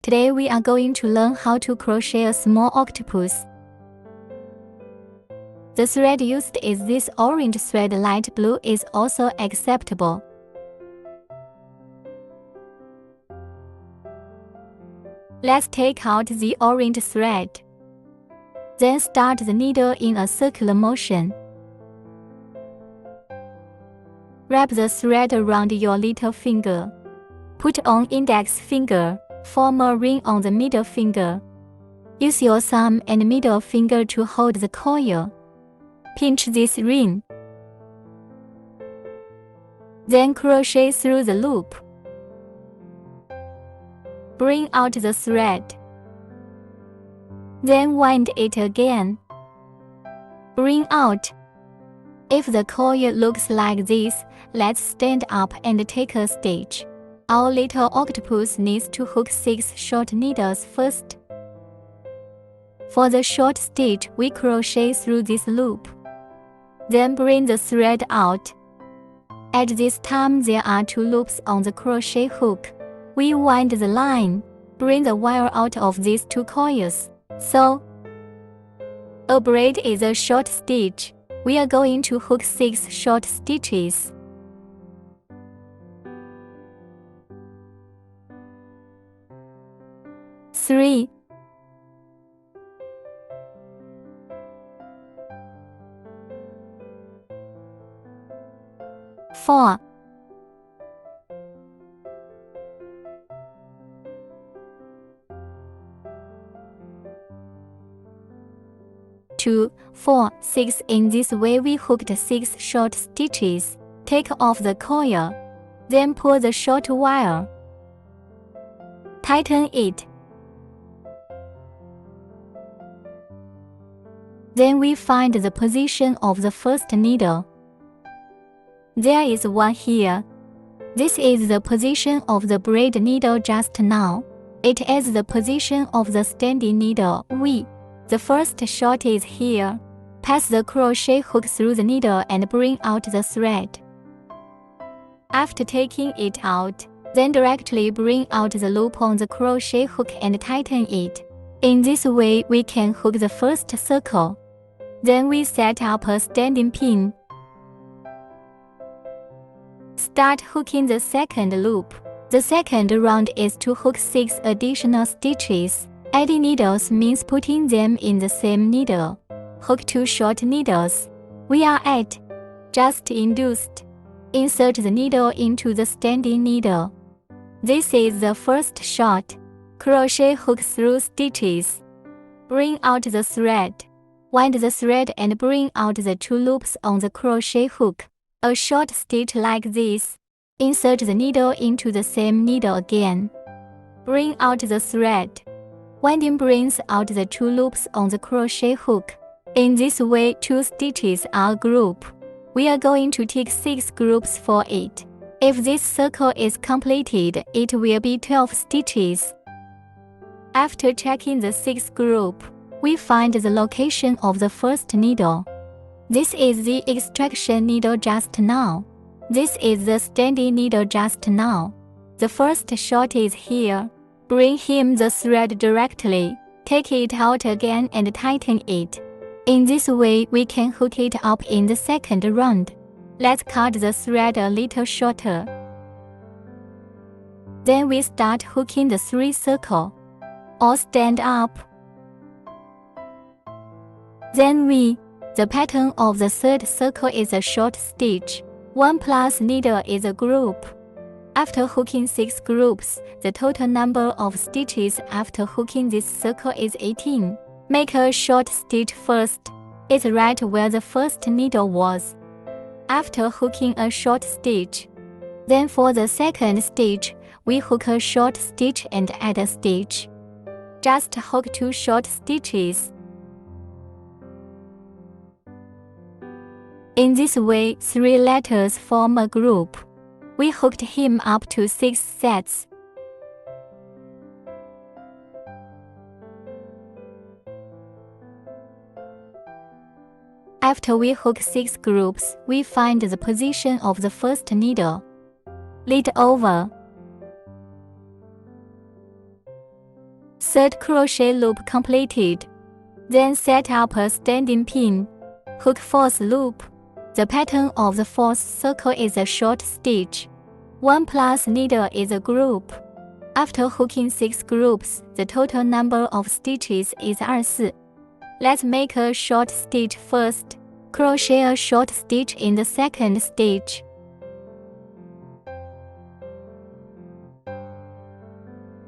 Today we are going to learn how to crochet a small octopus. The thread used is this orange thread. Light blue is also acceptable. Let's take out the orange thread. Then start the needle in a circular motion. Wrap the thread around your little finger. Put on index finger. Form a ring on the middle finger. Use your thumb and middle finger to hold the coil. Pinch this ring. Then crochet through the loop. Bring out the thread. Then wind it again. Bring out. If the coil looks like this, let's stand up and take a stitch. Our little octopus needs to hook 6 short needles first. For the short stitch, we crochet through this loop. Then bring the thread out. At this time, there are 2 loops on the crochet hook. We wind the line. Bring the wire out of these 2 coils. So, a braid is a short stitch. We are going to hook 6 short stitches. 3, 4, 2, 4, 6. In this way we hooked 6 short stitches. Take off the coil. Then pull the short wire. Tighten it. Then we find the position of the first needle. There is one here. This is the position of the braid needle just now. It is the position of the standing needle. The first short is here. Pass the crochet hook through the needle and bring out the thread. After taking it out, then directly bring out the loop on the crochet hook and tighten it. In this way, we can hook the first circle. Then we set up a standing pin. Start hooking the second loop. The second round is to hook 6 additional stitches. Adding needles means putting them in the same needle. Hook 2 short needles. We are at just induced. Insert the needle into the standing needle. This is the first shot. Crochet hook through stitches. Bring out the thread. Wind the thread and bring out the 2 loops on the crochet hook. A short stitch like this. Insert the needle into the same needle again. Bring out the thread. Winding brings out the 2 loops on the crochet hook. In this way, 2 stitches are a group. We are going to take 6 groups for it. If this circle is completed, it will be 12 stitches. After checking the 6th group, we find the location of the first needle. This is the extraction needle just now. This is the standing needle just now. The first short is here. Bring him the thread directly. Take it out again and tighten it. In this way, we can hook it up in the second round. Let's cut the thread a little shorter. Then we start hooking the 3 circles. All stand up. Then the pattern of the 3rd circle is a short stitch. 1 plus needle is a group. After hooking 6 groups, the total number of stitches after hooking this circle is 18. Make a short stitch first. It's right where the first needle was. After hooking a short stitch, then for the second stitch, we hook a short stitch and add a stitch. Just hook 2 short stitches. In this way, 3 letters form a group. We hooked him up to 6 sets. After we hook 6 groups, we find the position of the first needle. Lead over. Third crochet loop completed. Then set up a standing pin. Hook fourth loop. The pattern of the fourth circle is a short stitch. 1 plus needle is a group. After hooking 6 groups, the total number of stitches is 24. Let's make a short stitch first. Crochet a short stitch in the second stitch.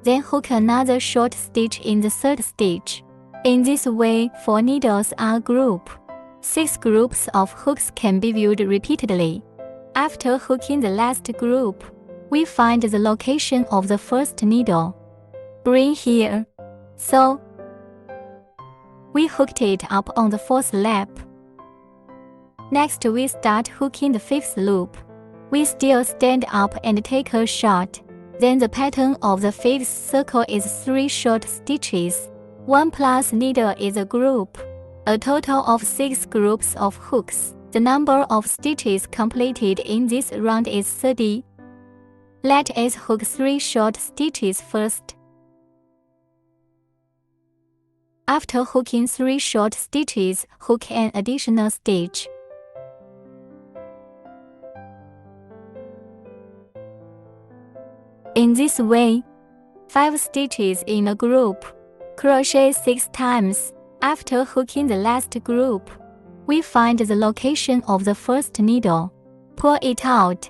Then hook another short stitch in the third stitch. In this way, 4 needles are grouped. 6 groups of hooks can be viewed repeatedly. After hooking the last group, we find the location of the first needle. Bring here. So, we hooked it up on the fourth lap. Next, we start hooking the fifth loop. We still stand up and take a shot. Then the pattern of the fifth circle is 3 short stitches. 1 plus needle is a group. A total of 6 groups of hooks. The number of stitches completed in this round is 30. Let us hook 3 short stitches first. After hooking 3 short stitches, hook an additional stitch. In this way, 5 stitches in a group. Crochet 6 times. After hooking the last group, we find the location of the first needle. Pull it out.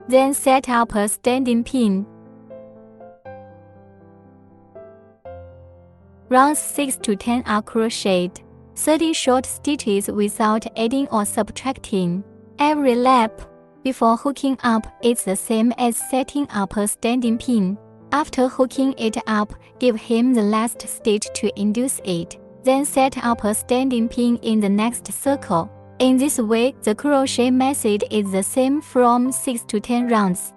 Then set up a standing pin. Rounds 6 to 10 are crocheted. 30 short stitches without adding or subtracting. Every lap, before hooking up, it's the same as setting up a standing pin. After hooking it up, give him the last stitch to induce it. Then set up a standing pin in the next circle. In this way, the crochet method is the same from 6 to 10 rounds.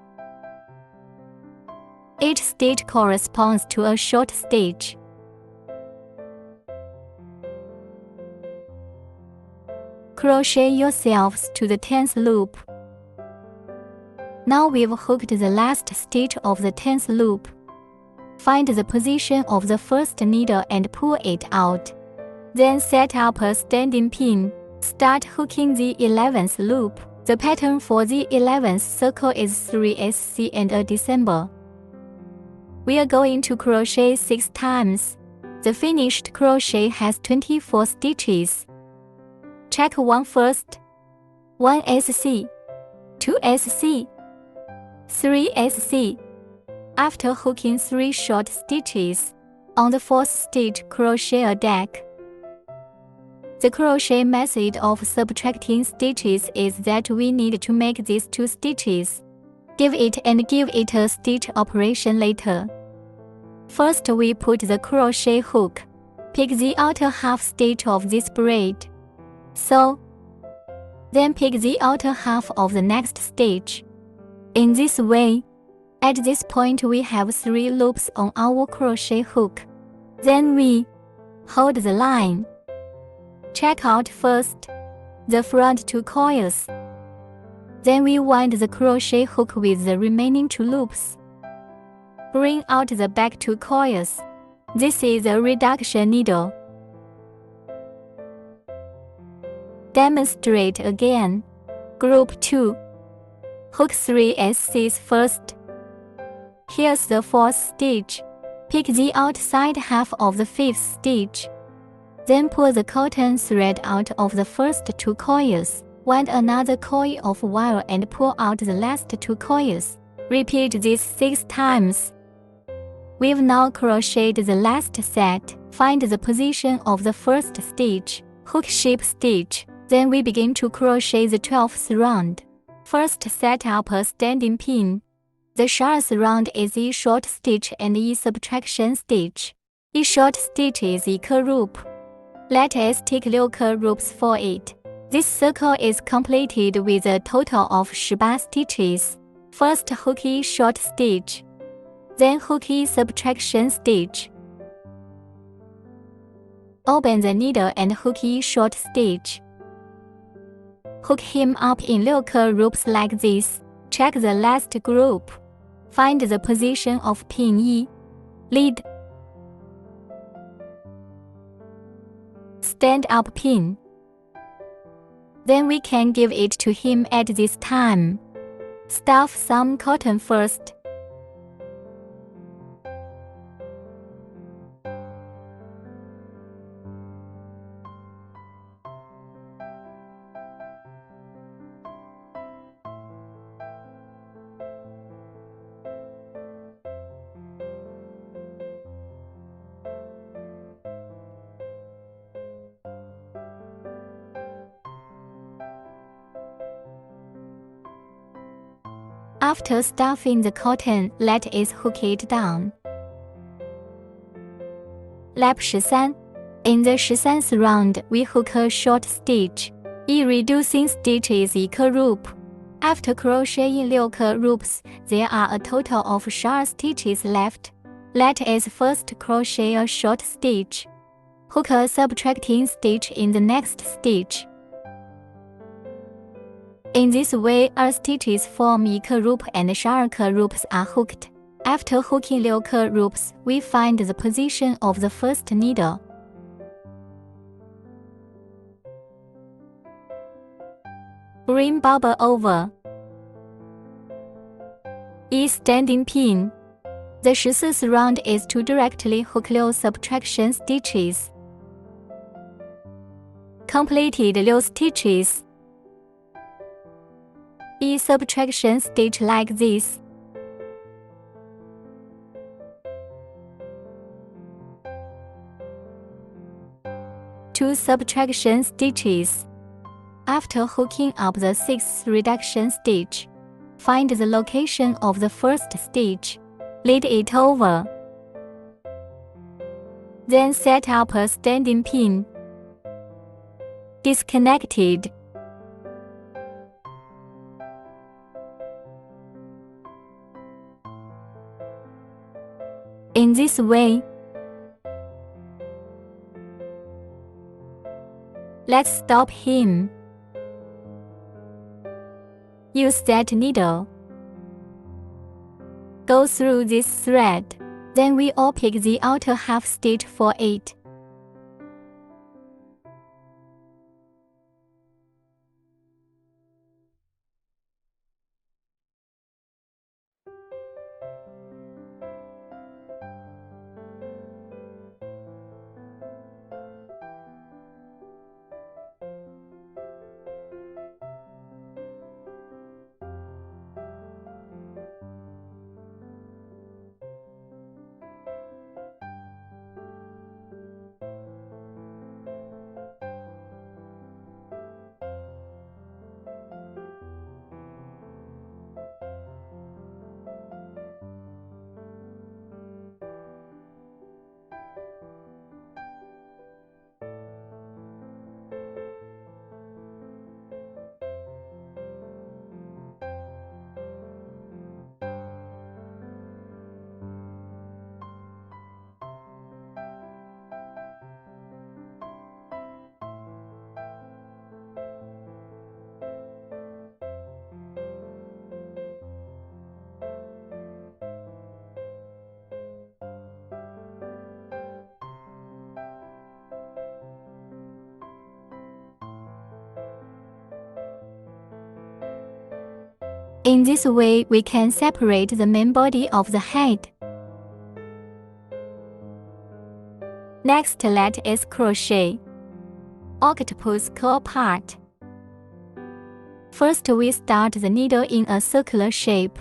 Each stitch corresponds to a short stitch. Crochet yourselves to the 10th loop. Now we've hooked the last stitch of the 10th loop. Find the position of the first needle and pull it out. Then set up a standing pin. Start hooking the 11th loop. The pattern for the 11th circle is 3SC and a December. We are going to crochet 6 times. The finished crochet has 24 stitches. Check 1 first. 1SC, 2SC, 3SC. After hooking 3 short stitches, on the 4th stitch crochet a dack. The crochet method of subtracting stitches is that we need to make these 2 stitches. Give it a stitch operation later. First we put the crochet hook. Pick the outer half stitch of this braid. So, then pick the outer half of the next stitch. In this way, at this point we have 3 loops on our crochet hook. Then we hold the line. Check out first the front 2 coils. Then we wind the crochet hook with the remaining 2 loops. Bring out the back 2 coils. This is a reduction needle. Demonstrate again. Group 2. Hook 3 SCs first. Here's the 4th stitch. Pick the outside half of the 5th stitch. Then pull the cotton thread out of the first 2 coils. Wind another coil of wire and pull out the last 2 coils. Repeat this 6 times. We've now crocheted the last set. Find the position of the first stitch. Hook ship stitch. Then we begin to crochet the 12th round. First set up a standing pin. The shortest round is E short stitch and E subtraction stitch. E short stitch is E curl loop. Let us take 6 curl loops for it. This circle is completed with a total of 18 stitches. First hook E short stitch. Then hook E subtraction stitch. Open the needle and hook E short stitch. Hook him up in 6 curl loops like this. Check the last group. Find the position of pin E. Lead. stand-up pin. Then we can give it to him at this time. Stuff some cotton first. After stuffing the cotton, let it hook it down. Lap 13. In the 13th round, we hook a short stitch. A reducing stitch is equal loop. After crocheting 6 loops, there are a total of 12 stitches left. Let us first crochet a short stitch. Hook a subtracting stitch in the next stitch. In this way, all stitches form equal loop and 12 loops are hooked. After hooking 6 loops, we find the position of the first needle. Bring bubble over. A standing pin. The 14th round is to directly hook 6 subtraction stitches. Completed 6 stitches. A subtraction stitch like this. Two subtraction stitches. After hooking up the 6th reduction stitch, find the location of the first stitch. Lead it over. Then set up a standing pin. Disconnected. In this way, let's stop him. Use that needle. Go through this thread. Then we all pick the outer half stitch for it. In this way, we can separate the main body of the head. Next, let us crochet octopus core part. First, we start the needle in a circular shape.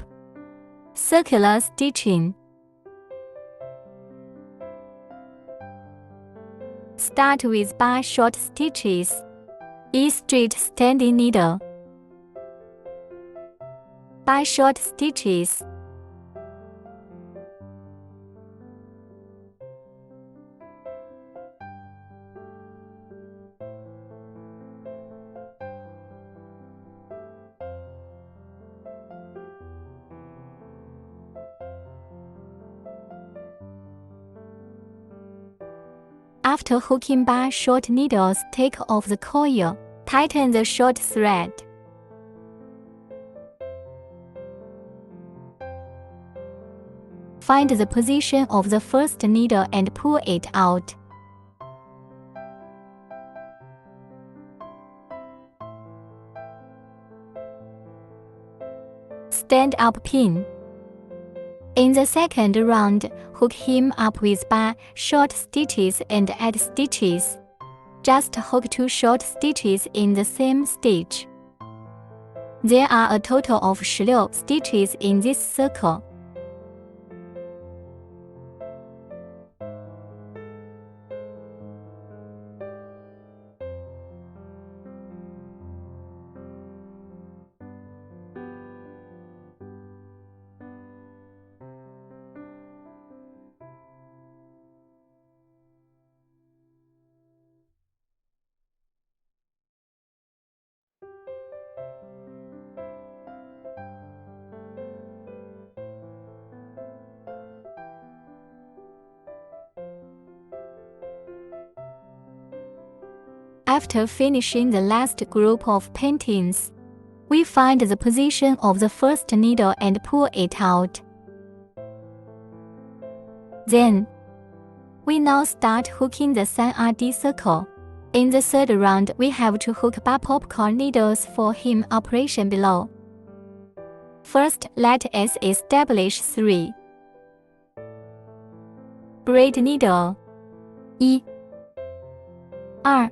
Circular stitching. Start with 8 short stitches. A straight standing needle. 8 short stitches. After hooking 8 short needles, take off the coil. Tighten the short thread. Find the position of the first needle and pull it out. stand-up pin. In the second round, hook him up with bar, short stitches and add stitches. Just hook 2 short stitches in the same stitch. There are a total of 16 stitches in this circle. After finishing the last group of paintings, we find the position of the first needle and pull it out. Then, we now start hooking the 3rd circle. In the third round, we have to hook bar popcorn needles for hem operation below. First, let us establish 3. Braid needle 1, 2, 3.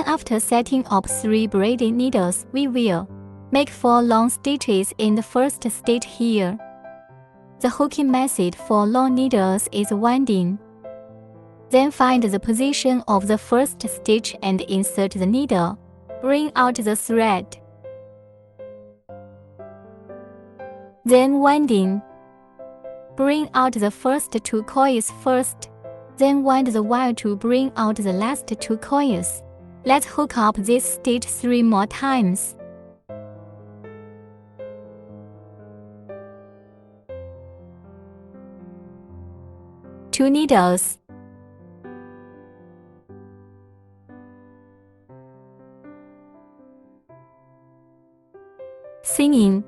After setting up 3 braiding needles, we will make 4 long stitches in the first stitch here. The hooking method for long needles is winding. Then find the position of the first stitch and insert the needle. Bring out the thread. Then winding. Bring out the first 2 coils first. Then wind the wire to bring out the last 2 coils. Let's hook up this stitch 3 more times. Two needles. Singing.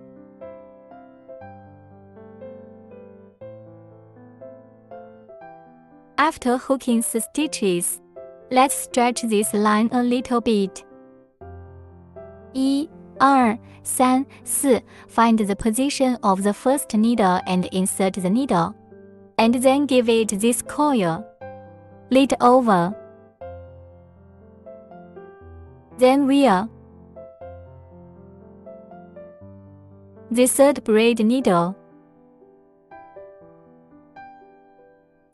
After hooking the stitches, let's stretch this line a little bit. 1, 2, 3, 4. Find the position of the first needle and insert the needle. And then give it this coil. Lead over. Then wear the 3rd braid needle.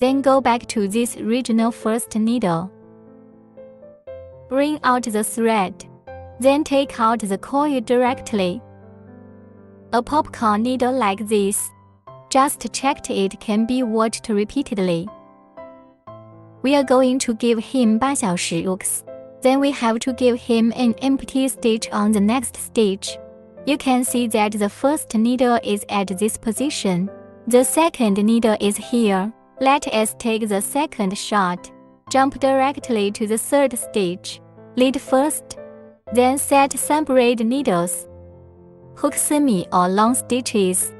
Then go back to this original first needle. Bring out the thread. Then take out the coil directly. A popcorn needle like this. Just checked it can be watched repeatedly. We are going to give him 8 小时 hooks. Then we have to give him an empty stitch on the next stitch. You can see that the first needle is at this position. The second needle is here. Let us take the second shot. Jump directly to the 3rd stitch. Lead first. Then set some braid needles. Hook semi or long stitches.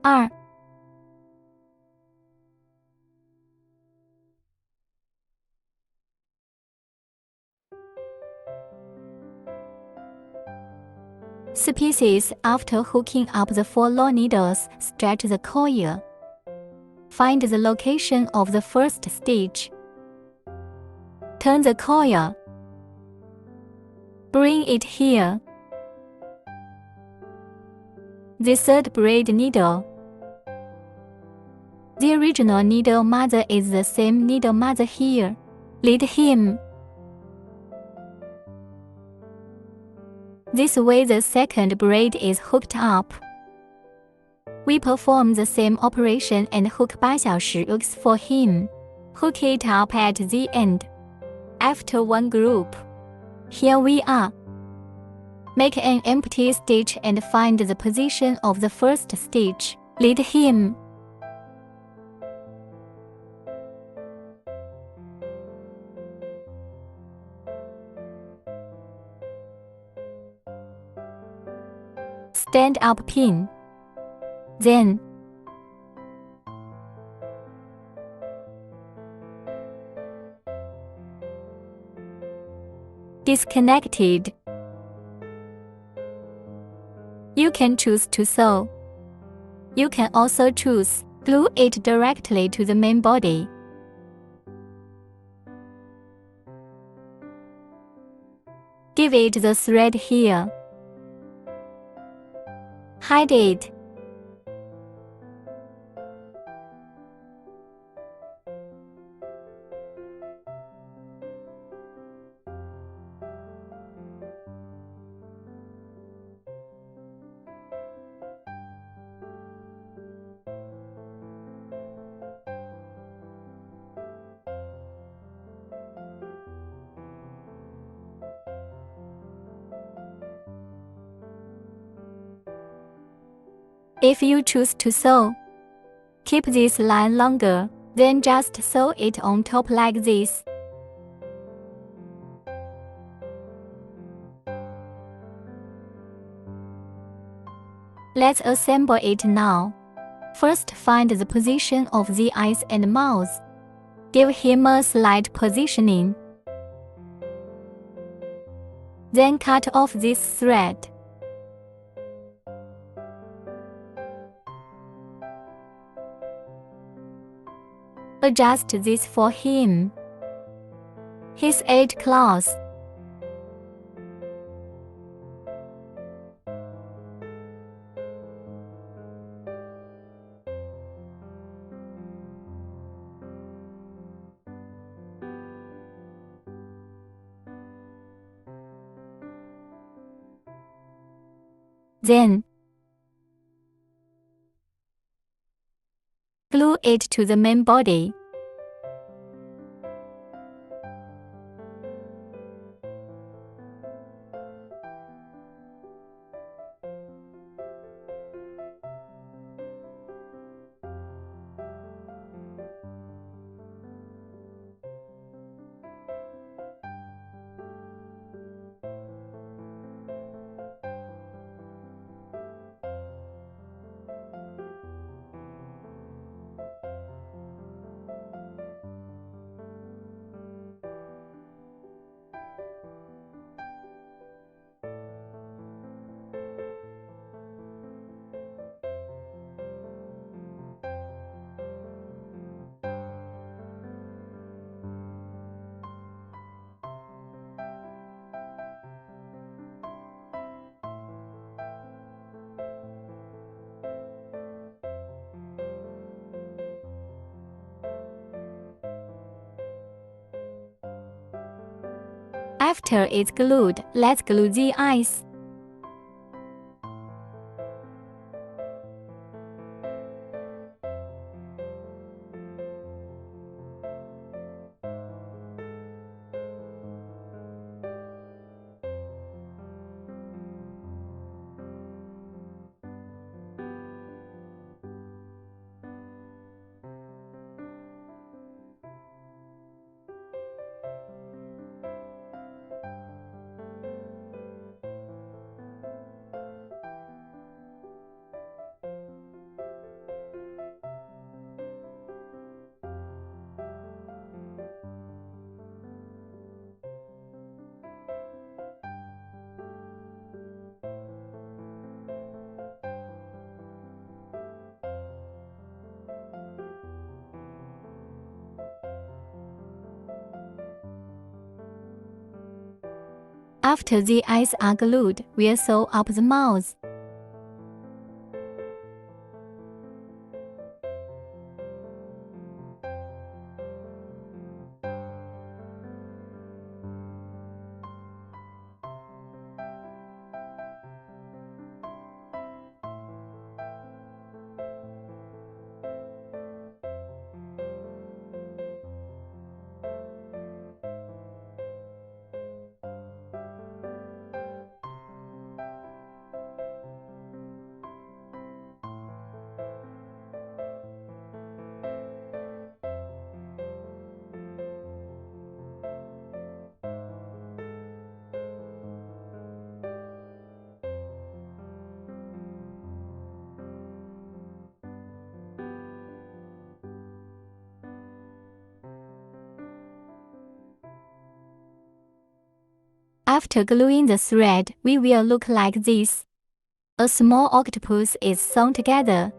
1, 2, 4 pieces. After hooking up the 4 long needles, stretch the coil. Find the location of the first stitch. Turn the coil. Bring it here. The 3rd braid needle. The original needle mother is the same needle mother here. Lead him. This way the second braid is hooked up. We perform the same operation and hook 8 小时 hooks for him. Hook it up at the end. After one group. Here we are. Make an empty stitch and find the position of the first stitch. Lead him. Stand up pin. Then, disconnected. You can choose to sew. You can also choose glue it directly to the main body. Give it the thread here. Hide it. If you choose to sew, keep this line longer, then just sew it on top like this. Let's assemble it now. First, find the position of the eyes and mouth. Give him a slight positioning. Then cut off this thread. Adjust this for him. His 8 claws. Then, glue it to the main body. After it's glued, let's glue the eyes. After the eyes are glued, we'll sew up the mouth. After gluing the thread, we will look like this. A small octopus is sewn together.